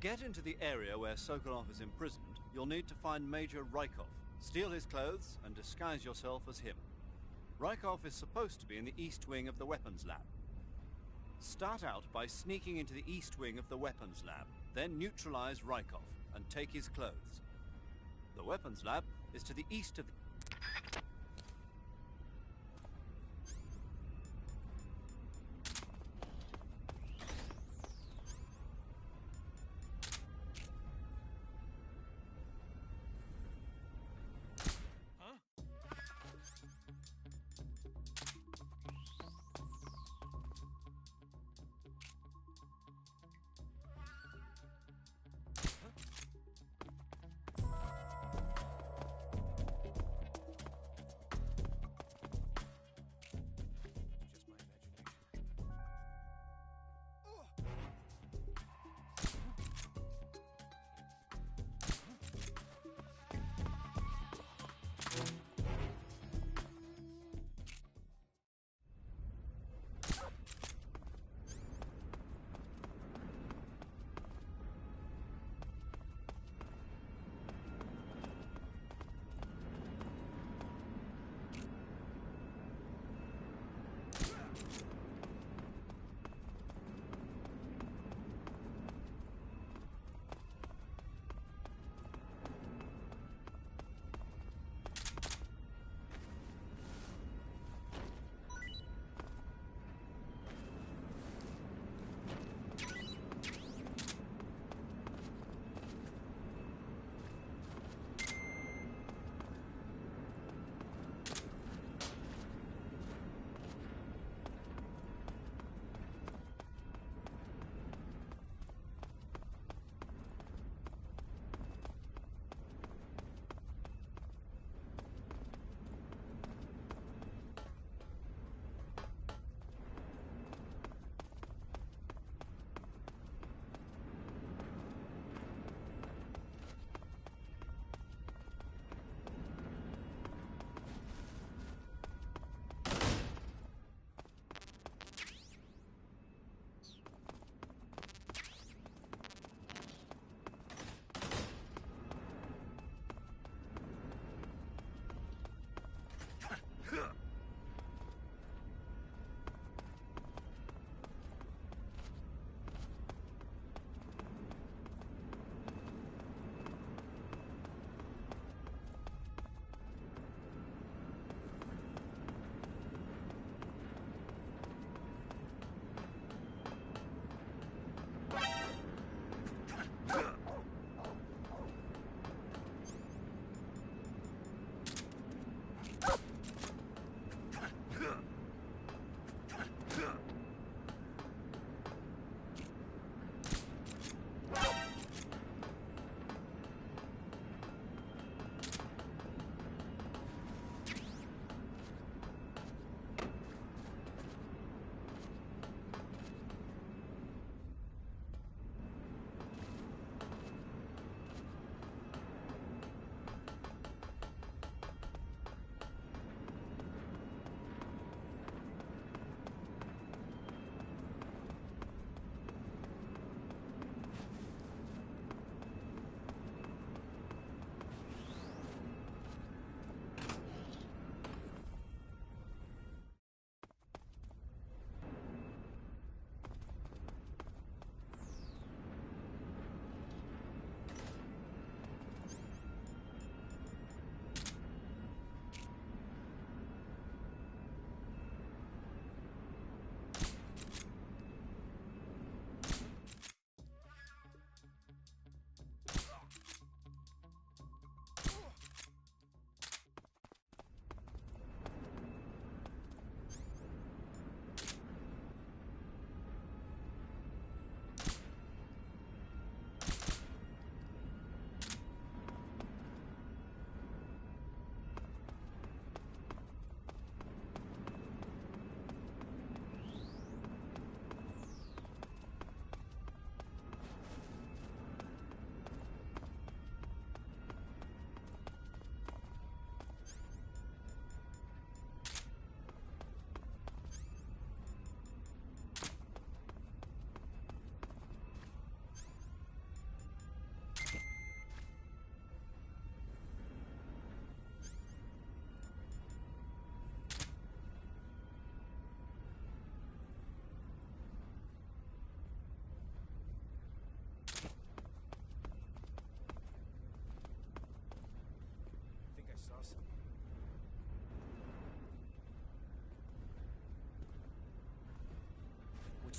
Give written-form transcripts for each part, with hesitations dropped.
get into the area where Sokolov is imprisoned, you'll need to find Major Rykov, steal his clothes, and disguise yourself as him. Rykov is supposed to be in the east wing of the weapons lab. Start out by sneaking into the east wing of the weapons lab, then neutralize Rykov and take his clothes. The weapons lab is to the east of the...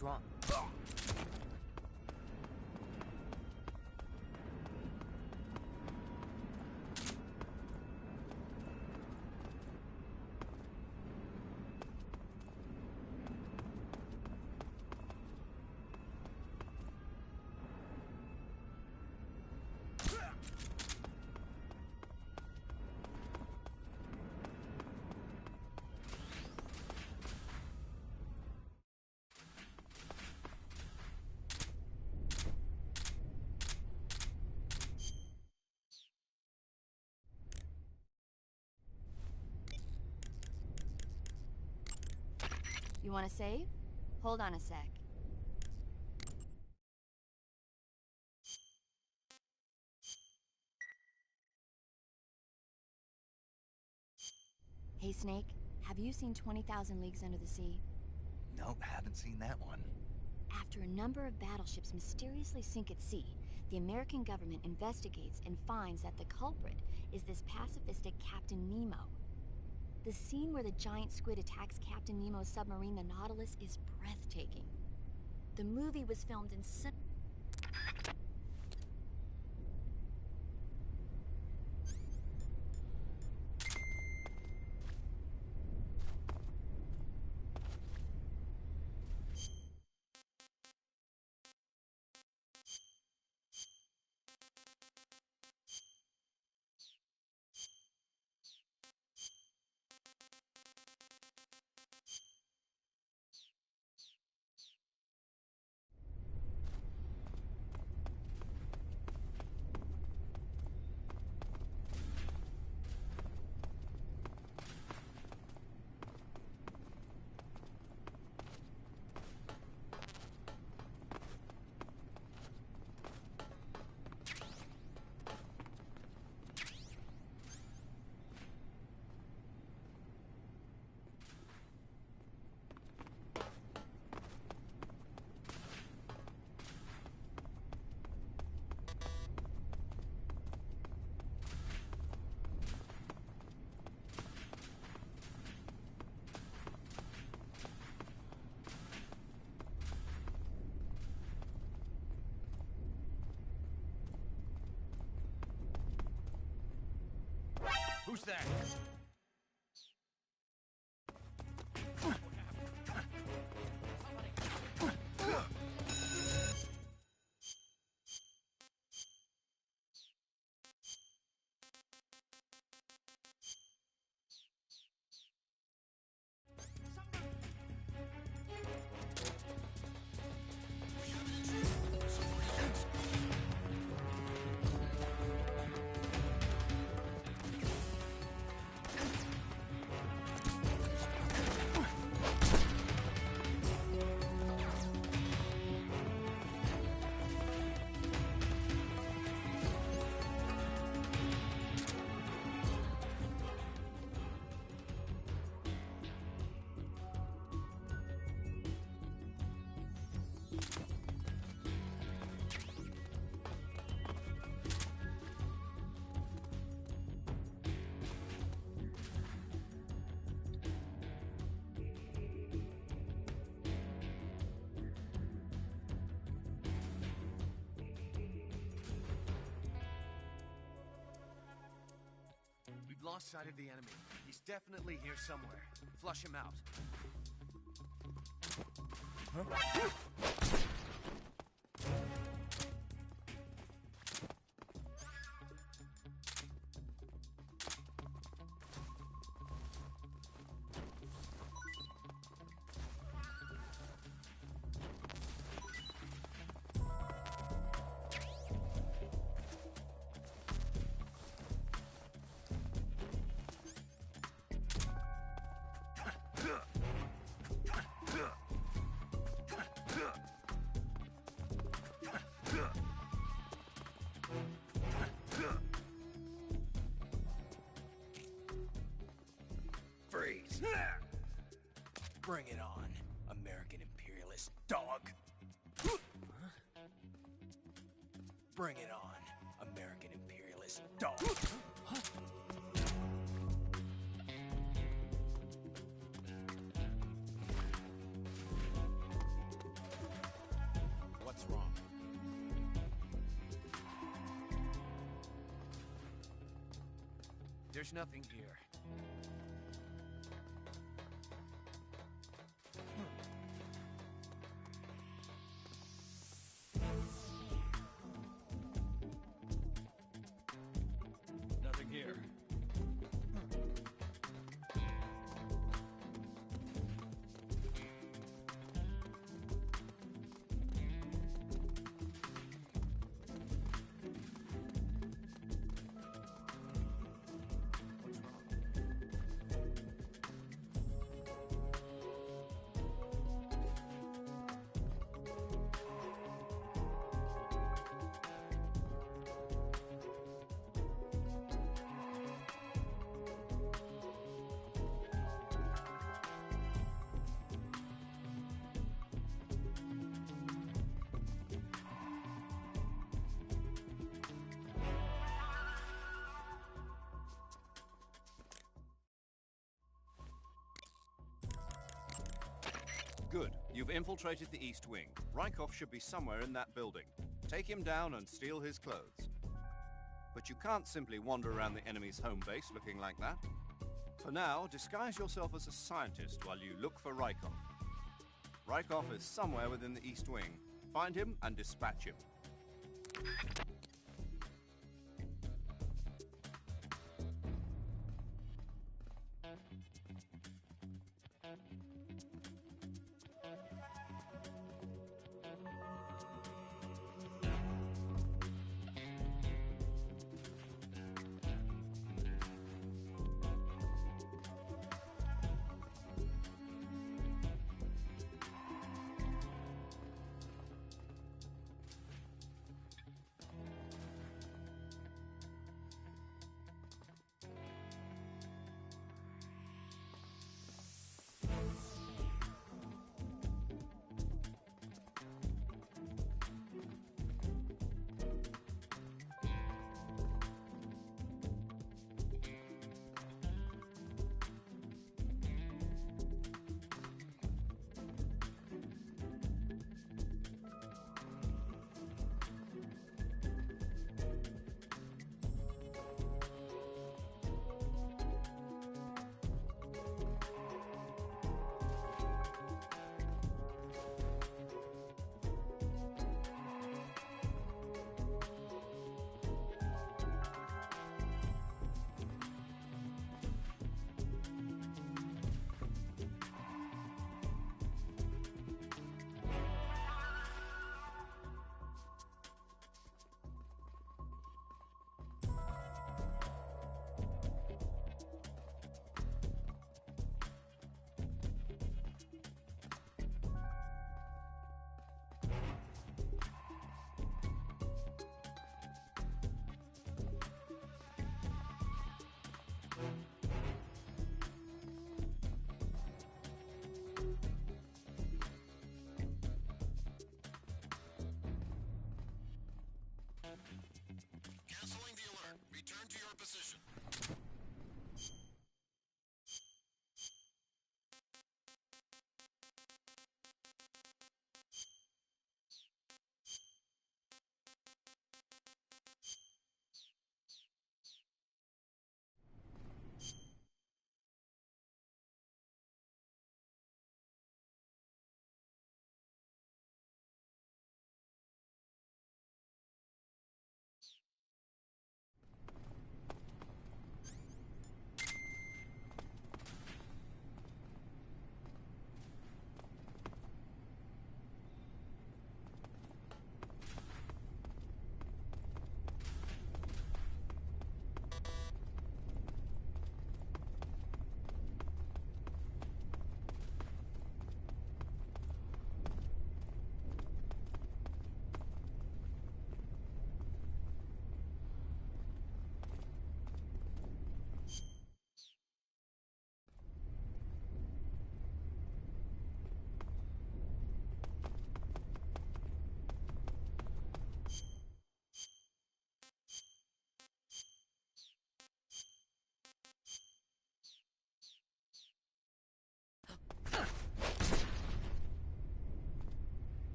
What's wrong? You want to save? Hold on a sec. Hey Snake, have you seen 20,000 Leagues Under the Sea? Nope, haven't seen that one. After a number of battleships mysteriously sink at sea, the American government investigates and finds that the culprit is this pacifistic Captain Nemo. The scene where the giant squid attacks Captain Nemo's submarine, the Nautilus, is breathtaking. The movie was filmed in Who's that? We've lost sight of the enemy. He's definitely here somewhere. Flush him out. Huh? Freeze! Bring it on, American imperialist dog! Bring it on, American imperialist dog! There's nothing here. Nothing here. Good. You've infiltrated the East Wing. Rykov should be somewhere in that building. Take him down and steal his clothes. But you can't simply wander around the enemy's home base looking like that. For now, disguise yourself as a scientist while you look for Rykov. Rykov is somewhere within the East Wing. Find him and dispatch him.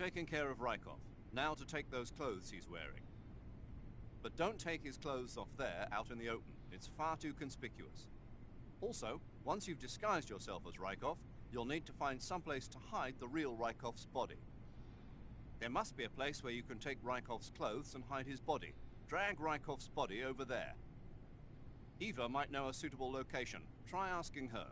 taken care of Rykov. Now to take those clothes he's wearing. But don't take his clothes off there, out in the open. It's far too conspicuous. Also, once you've disguised yourself as Rykov, you'll need to find someplace to hide the real Rykov's body. There must be a place where you can take Rykov's clothes and hide his body. Drag Rykov's body over there. Eva might know a suitable location. Try asking her.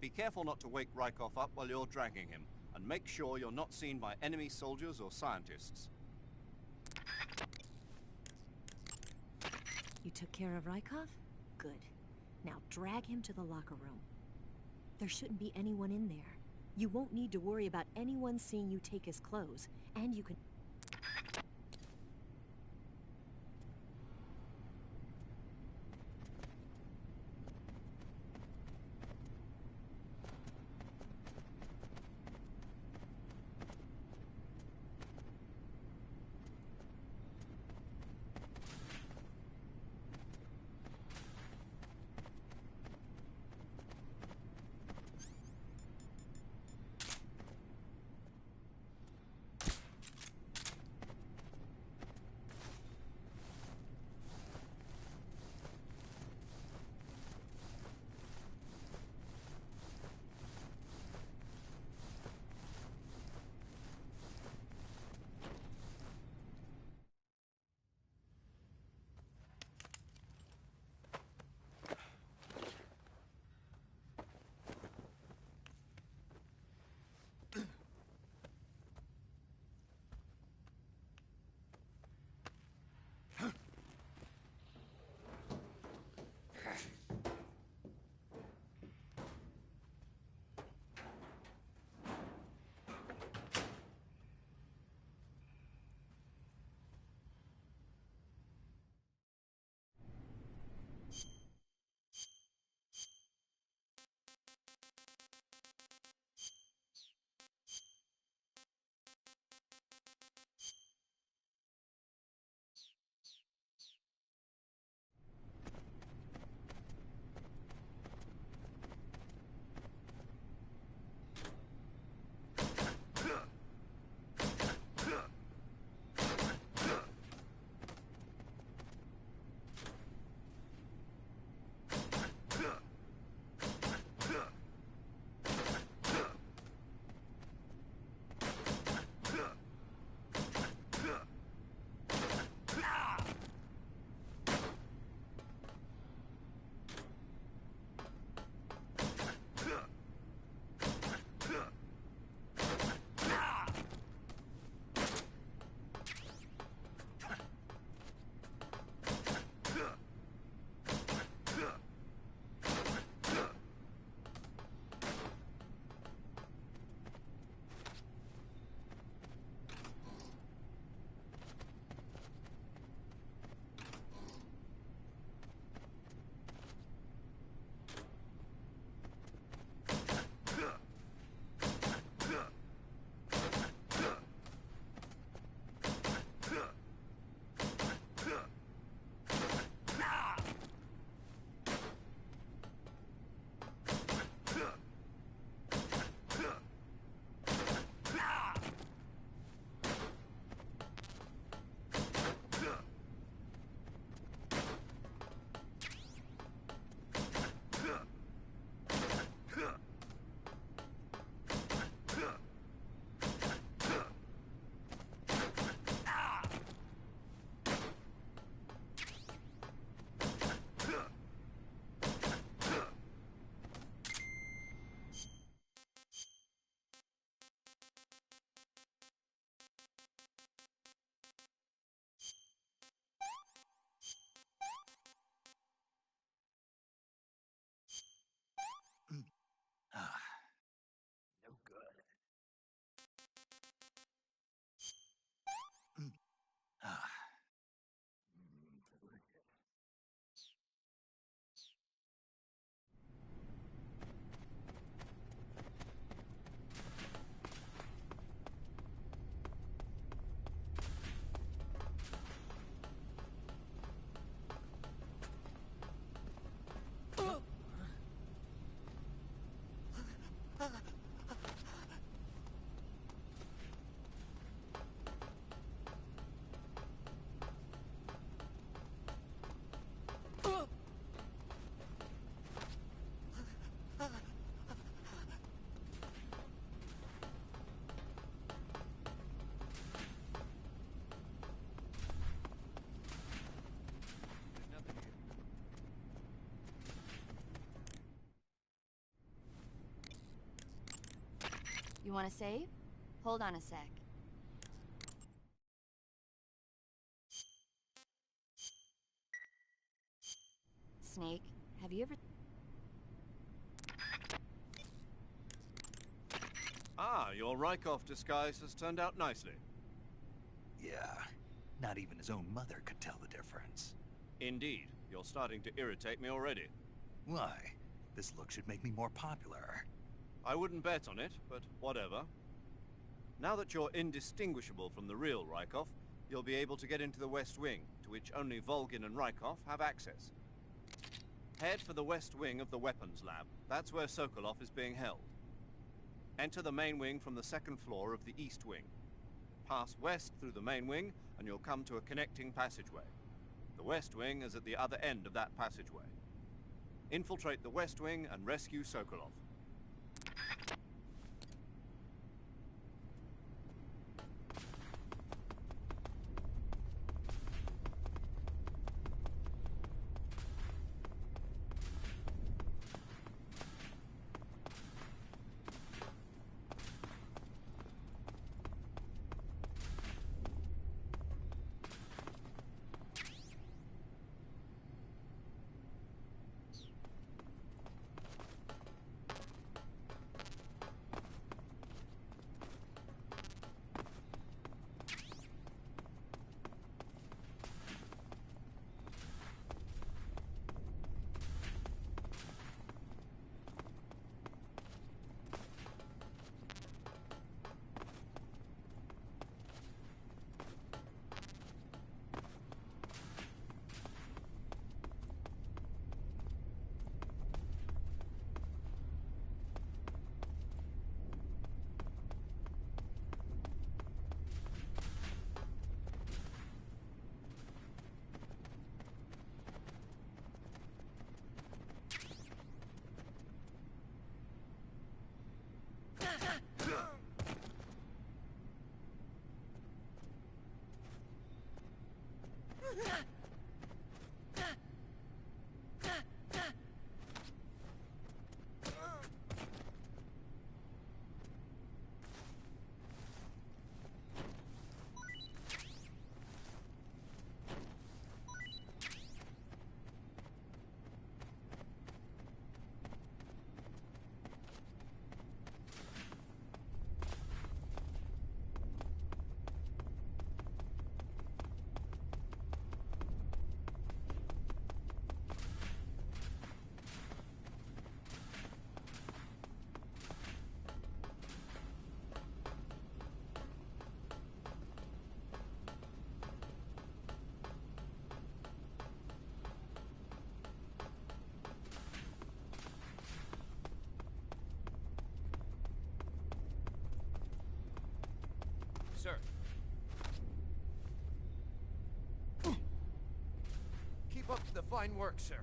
Be careful not to wake Rykov up while you're dragging him, and make sure you're not seen by enemy soldiers or scientists. You took care of Rykov? Good. Now drag him to the locker room. There shouldn't be anyone in there. You won't need to worry about anyone seeing you take his clothes, and you can... You want to save? Hold on a sec. Snake, have you ever... Ah, your Rykov disguise has turned out nicely. Yeah, not even his own mother could tell the difference. Indeed. You're starting to irritate me already. Why? This look should make me more popular. I wouldn't bet on it, but whatever. Now that you're indistinguishable from the real Rykov, you'll be able to get into the West Wing, to which only Volgin and Rykov have access. Head for the West Wing of the Weapons Lab. That's where Sokolov is being held. Enter the main wing from the second floor of the East Wing. Pass west through the main wing, and you'll come to a connecting passageway. The West Wing is at the other end of that passageway. Infiltrate the West Wing and rescue Sokolov. Sir. Keep up the fine work, sir.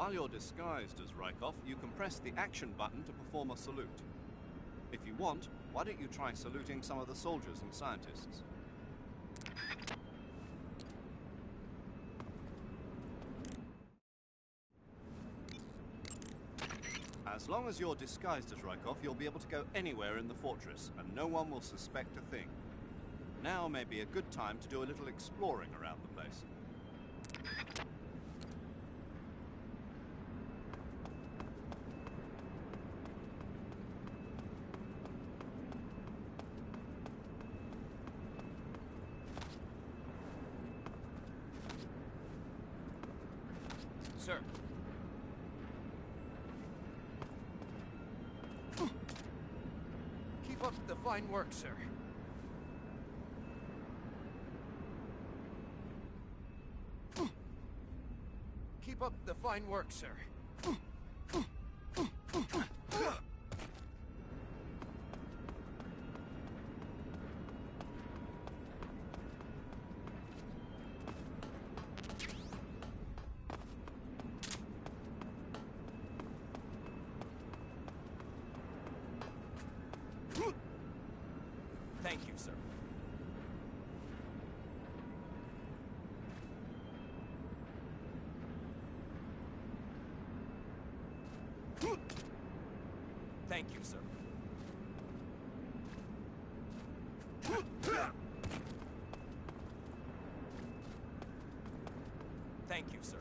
While you're disguised as Rykov, you can press the action button to perform a salute. If you want, why don't you try saluting some of the soldiers and scientists? As long as you're disguised as Rykov, you'll be able to go anywhere in the fortress, and no one will suspect a thing. Now may be a good time to do a little exploring around the place. Sir. Keep up the fine work, sir. Keep up the fine work, sir. Thank you, sir. Thank you, sir. Thank you, sir.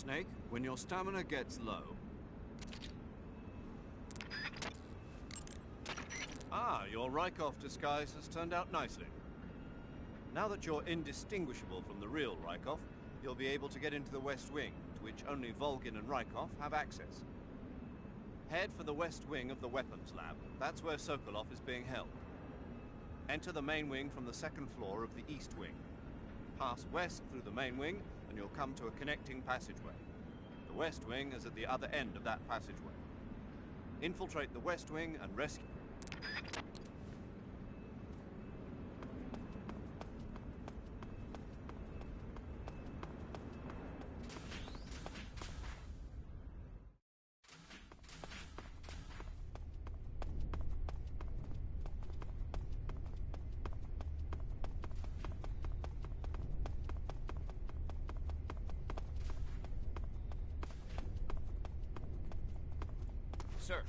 Snake, when your stamina gets low... Ah, your Rykov disguise has turned out nicely. Now that you're indistinguishable from the real Rykov, you'll be able to get into the West Wing, to which only Volgin and Rykov have access. Head for the West Wing of the Weapons Lab. That's where Sokolov is being held. Enter the main wing from the second floor of the East Wing. Pass west through the main wing, and you'll come to a connecting passageway. The West Wing is at the other end of that passageway. Infiltrate the West Wing and rescue... Sir.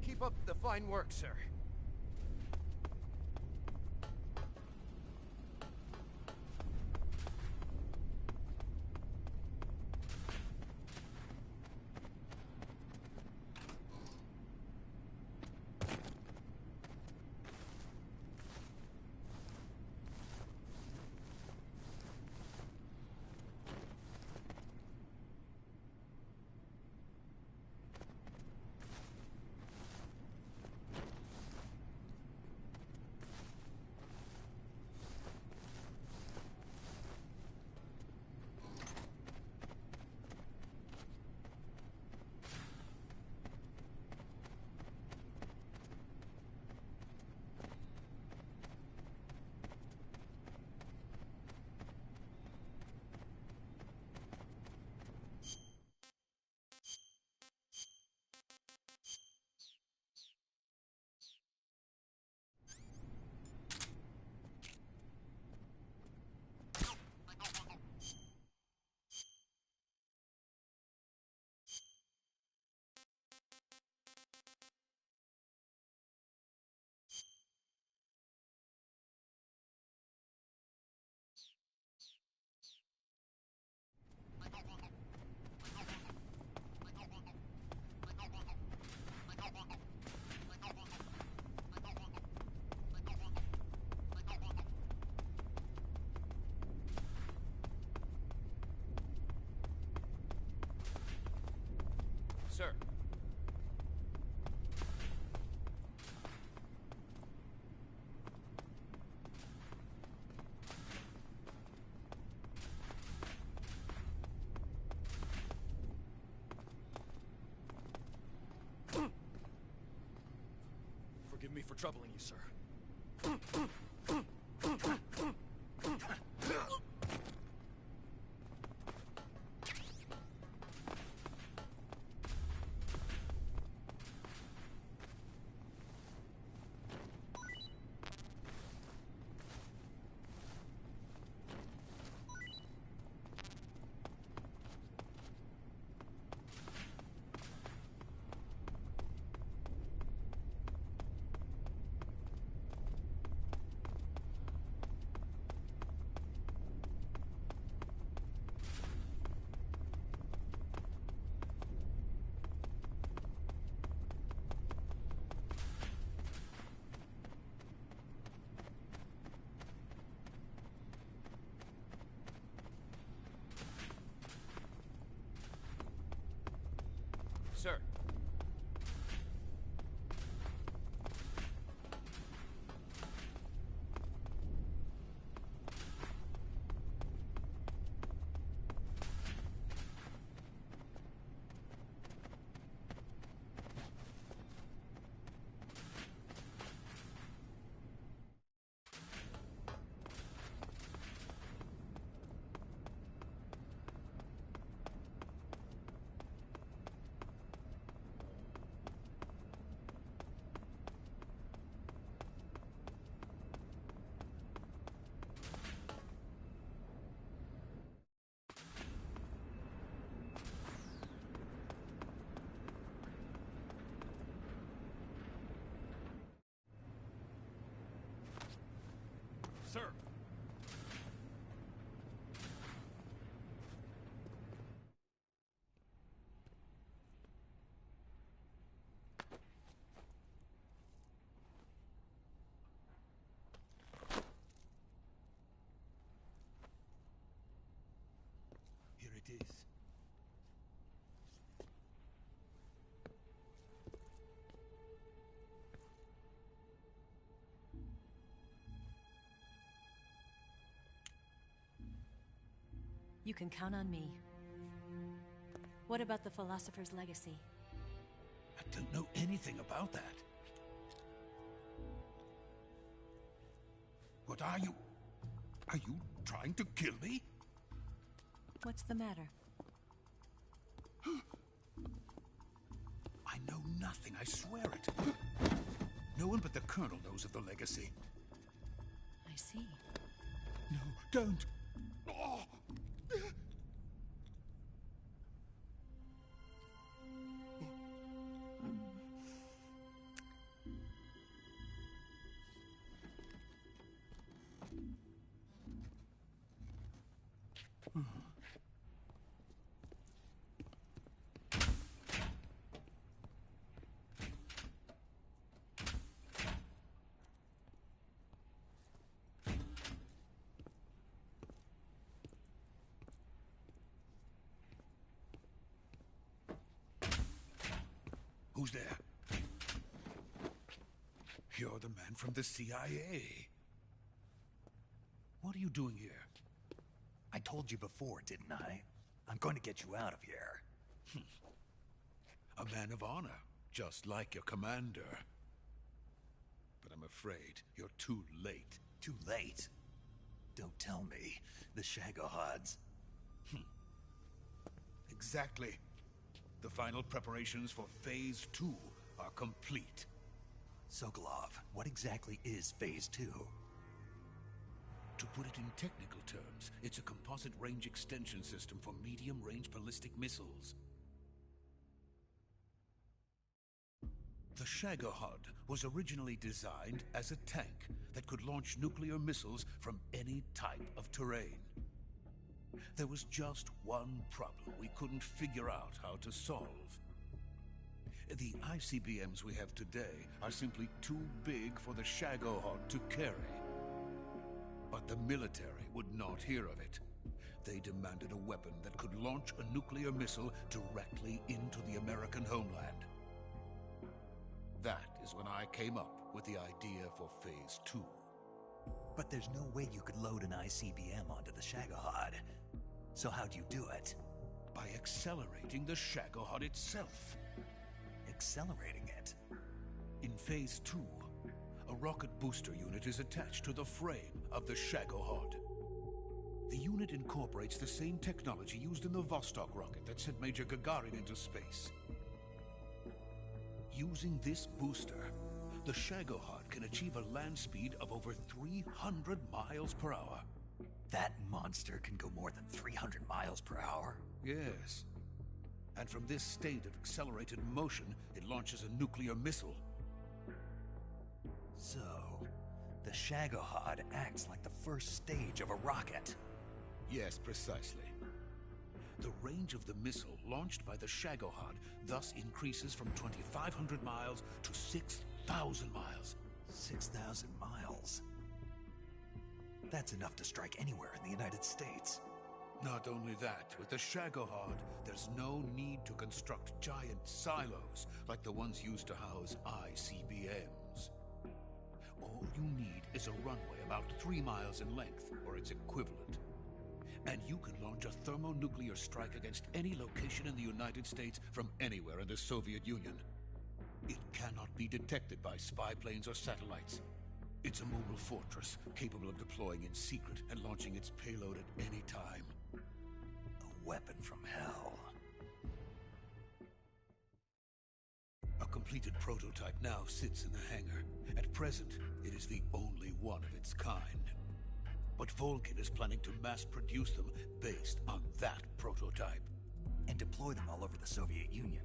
Keep up the fine work, sir. Sir. Forgive me for troubling you, sir. Sir. it is. You can count on me. What about the philosopher's legacy? I don't know anything about that. What are you? Are you trying to kill me? What's the matter? I know nothing, I swear it. No one but the Colonel knows of the legacy. I see. No, don't! Oh. Who's there? You're the man from the CIA. What are you doing here? I told you before, didn't I? I'm going to get you out of here. A man of honor, just like your commander. But I'm afraid you're too late. Too late? Don't tell me. The Shagohods. Exactly. The final preparations for Phase 2 are complete. Sokolov, what exactly is Phase 2? To put it in technical terms, it's a composite range extension system for medium-range ballistic missiles. The Shagohod was originally designed as a tank that could launch nuclear missiles from any type of terrain. There was just one problem we couldn't figure out how to solve. The ICBMs we have today are simply too big for the Shagohod to carry. But the military would not hear of it. They demanded a weapon that could launch a nuclear missile directly into the American homeland. That is when I came up with the idea for Phase 2. But there's no way you could load an ICBM onto the Shagohod. So how'd you do it? By accelerating the Shagohod itself. Accelerating it? In Phase 2, a rocket booster unit is attached to the frame of the Shagohod. The unit incorporates the same technology used in the Vostok rocket that sent Major Gagarin into space. Using this booster, the Shagohod can achieve a land speed of over 300 miles per hour. That monster can go more than 300 miles per hour? Yes. And from this state of accelerated motion, it launches a nuclear missile. So, the Shagohod acts like the first stage of a rocket. Yes, precisely. The range of the missile launched by the Shagohod thus increases from 2,500 miles to 6,000 miles. 6,000 miles? That's enough to strike anywhere in the United States. Not only that, with the Shagohod, there's no need to construct giant silos like the ones used to house ICBMs. All you need is a runway about 3 miles in length, or its equivalent. And you can launch a thermonuclear strike against any location in the United States from anywhere in the Soviet Union. It cannot be detected by spy planes or satellites. It's a mobile fortress, capable of deploying in secret and launching its payload at any time. A weapon from hell. A completed prototype now sits in the hangar. At present, it is the only one of its kind. But Volkin is planning to mass-produce them based on that prototype. And deploy them all over the Soviet Union.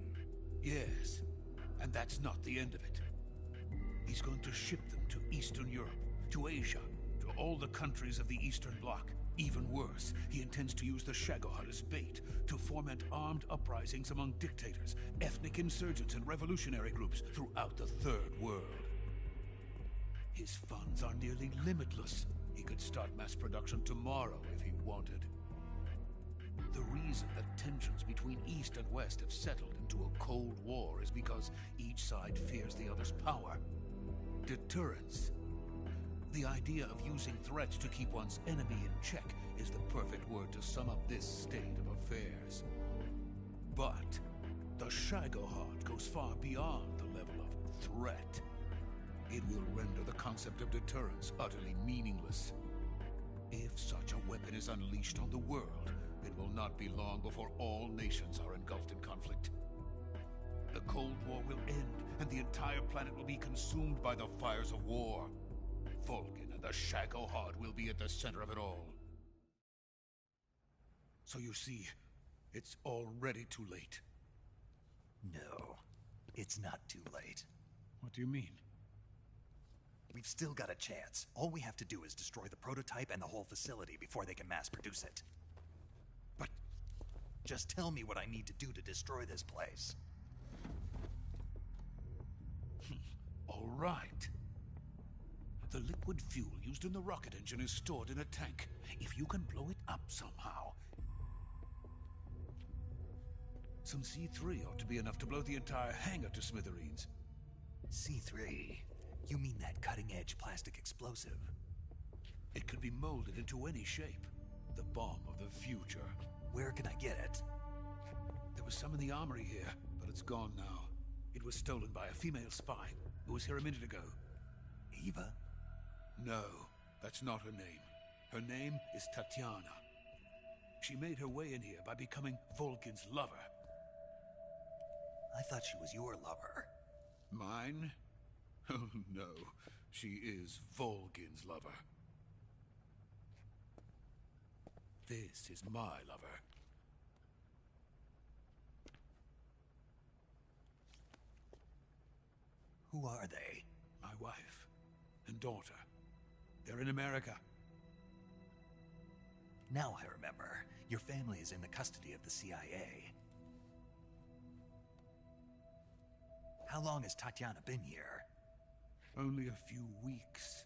Yes, and that's not the end of it. He's going to ship them to Eastern Europe, to Asia, to all the countries of the Eastern Bloc. Even worse, he intends to use the Shagohod as bait to foment armed uprisings among dictators, ethnic insurgents, and revolutionary groups throughout the Third World. His funds are nearly limitless. He could start mass production tomorrow if he wanted. The reason reason that tensions between East and West have settled into a Cold War is because each side fears the other's power. Deterrence. The idea of using threats to keep one's enemy in check is the perfect word to sum up this state of affairs. But the Shagohod goes far beyond the level of threat. It will render the concept of deterrence utterly meaningless. If such a weapon is unleashed on the world, it will not be long before all nations are engulfed in conflict. The Cold War will end, and the entire planet will be consumed by the fires of war. Vulcan and the Shagohod will be at the center of it all. So you see, it's already too late. No, it's not too late. What do you mean? We've still got a chance. All we have to do is destroy the prototype and the whole facility before they can mass produce it. But just tell me what I need to do to destroy this place. all right. The liquid fuel used in the rocket engine is stored in a tank. If you can blow it up somehow... Some C3 ought to be enough to blow the entire hangar to smithereens. C3? You mean that cutting-edge plastic explosive? It could be molded into any shape. The bomb of the future. Where can I get it? There was some in the armory here, but it's gone now. It was stolen by a female spy who was here a minute ago. Eva? No, that's not her name. Her name is Tatiana. She made her way in here by becoming Vulcan's lover. I thought she was your lover. Mine? Oh no, she is Vulcan's lover. This is my lover. Who are they? My wife and daughter. They're in America. Now I remember. Your family is in the custody of the CIA. How long has Tatiana been here? Only a few weeks.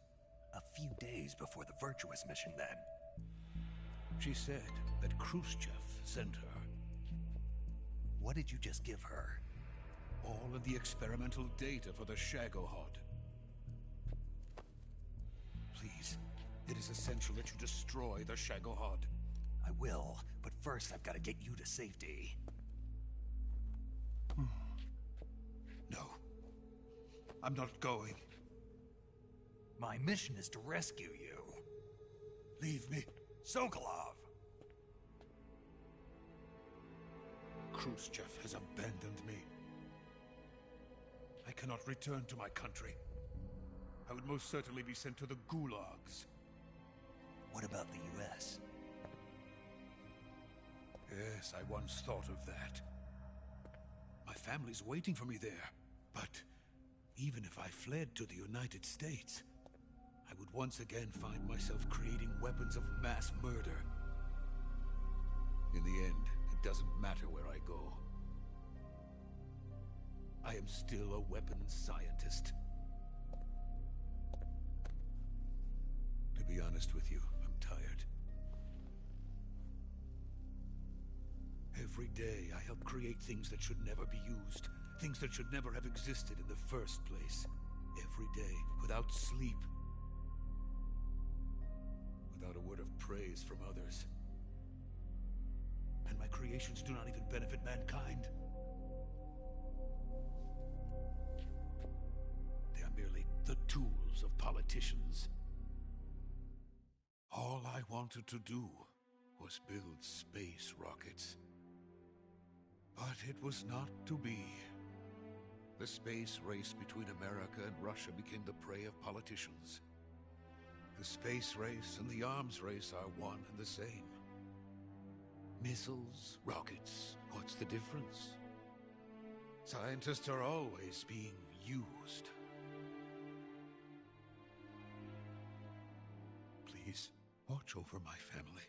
A few days before the Virtuous mission, then. She said that Khrushchev sent her. What did you just give her? All of the experimental data for the Shagohod. Please, it is essential that you destroy the Shagohod. I will, but first I've got to get you to safety. No. I'm not going. My mission is to rescue you. Leave me. Sokolov! Khrushchev has abandoned me. I cannot return to my country. I would most certainly be sent to the gulags. What about the US? Yes, I once thought of that. My family's waiting for me there. But even if I fled to the United States, I would once again find myself creating weapons of mass murder. In the end, it doesn't matter where I go. I am still a weapons scientist. To be honest with you, I'm tired. Every day, I help create things that should never be used. Things that should never have existed in the first place. Every day, without sleep. Without a word of praise from others. And my creations do not even benefit mankind. They are merely the tools of politicians. All I wanted to do was build space rockets. But it was not to be. The space race between America and Russia became the prey of politicians. The space race and the arms race are one and the same. Missiles, rockets, what's the difference? Scientists are always being used. Please, watch over my family.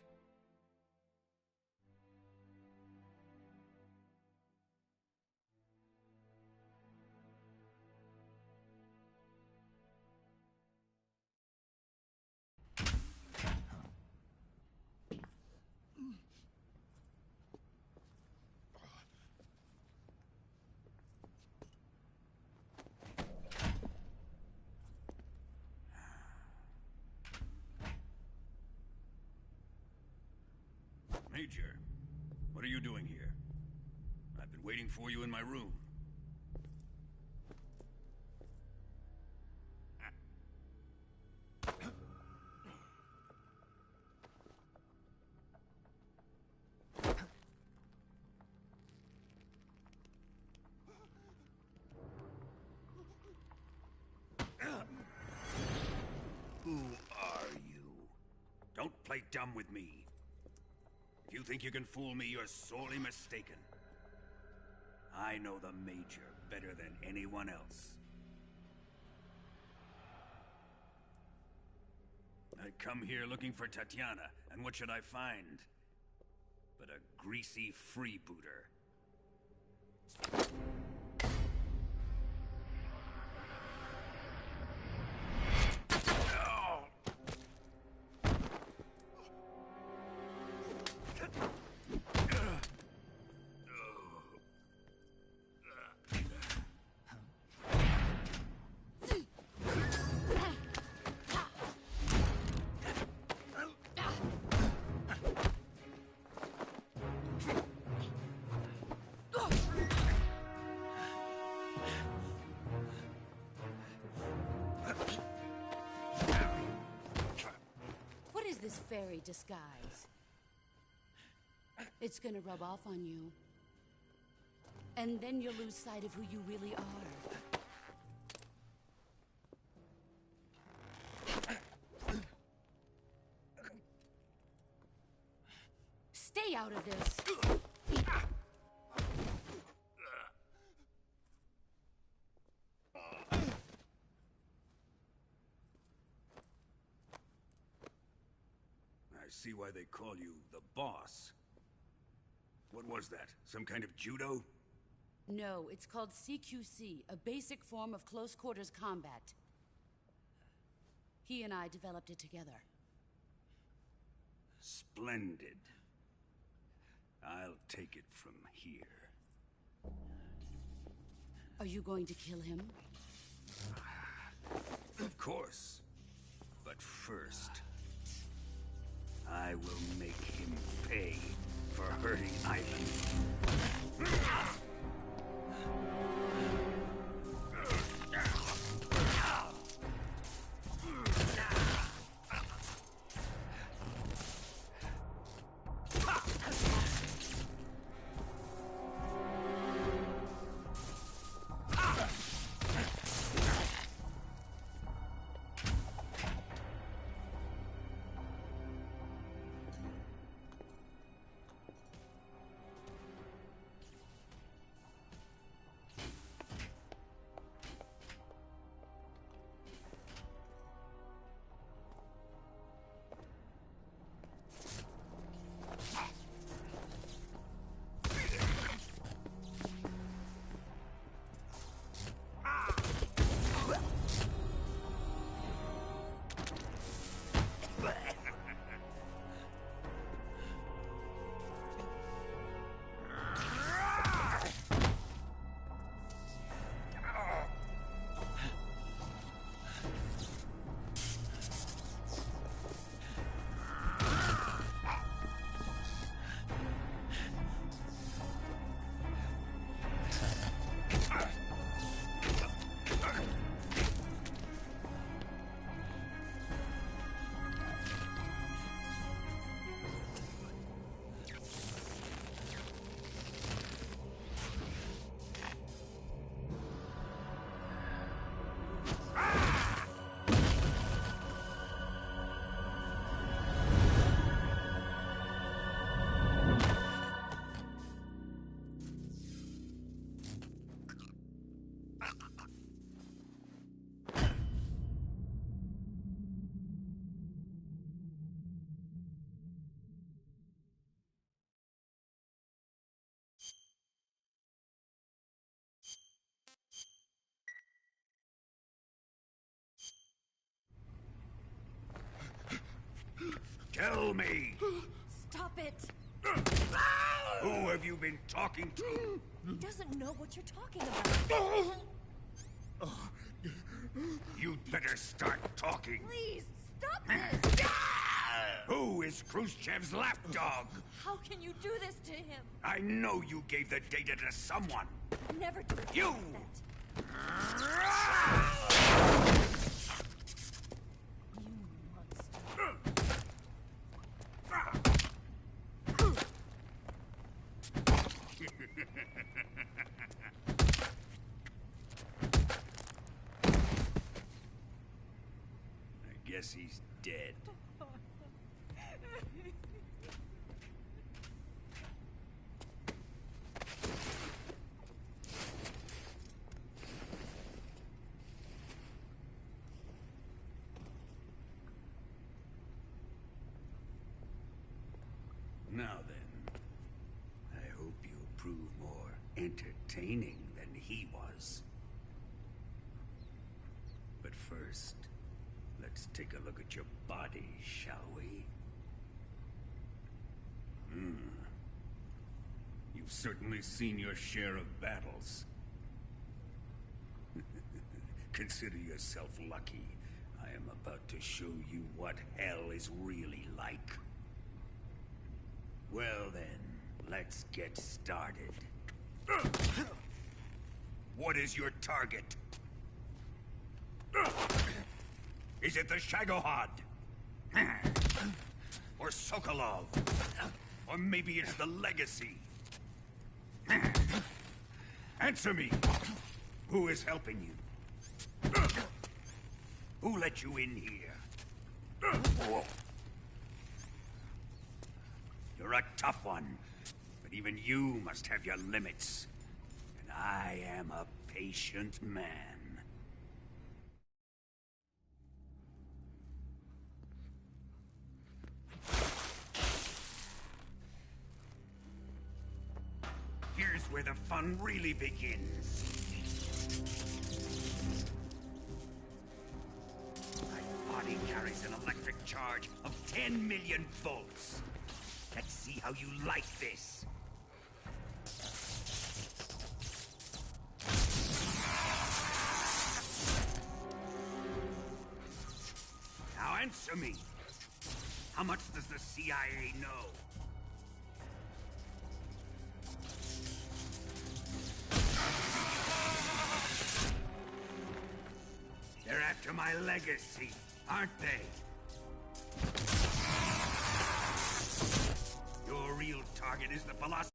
Major, what are you doing here? I've been waiting for you in my room. Who are you? Don't play dumb with me. If you think you can fool me, you're sorely mistaken. I know the Major better than anyone else. I come here looking for Tatiana, and what should I find? But a greasy freebooter. This fairy disguise. It's gonna rub off on you. And then you'll lose sight of who you really are. Stay out of this. I see why they call you the boss. What was that? Some kind of judo? No, it's called CQC, a basic form of close-quarters combat. He and I developed it together. Splendid. I'll take it from here. Are you going to kill him? Of course. But first, I will make him pay for hurting Ivan. Tell me! Stop it! Who have you been talking to? He doesn't know what you're talking about. You'd better start talking. Please, stop this! Who is Khrushchev's lapdog? How can you do this to him? I know you gave the data to someone. Never do You! that. I guess he's dead. Now then, I hope you'll prove more entertaining than he was. But first, let's take a look at your body, shall we? You've certainly seen your share of battles. Consider yourself lucky. I am about to show you what hell is really like. Well then, let's get started. What is your target? Is it the Shagohod? Or Sokolov? Or maybe it's the Legacy? Answer me! Who is helping you? Who let you in here? You're a tough one, but even you must have your limits. And I am a patient man. Here's where the fun really begins. My body carries an electric charge of 10 million volts. Let's see how you like this. Now answer me. How much does the CIA know? They're after my legacy, aren't they? Your real target is the philosophy.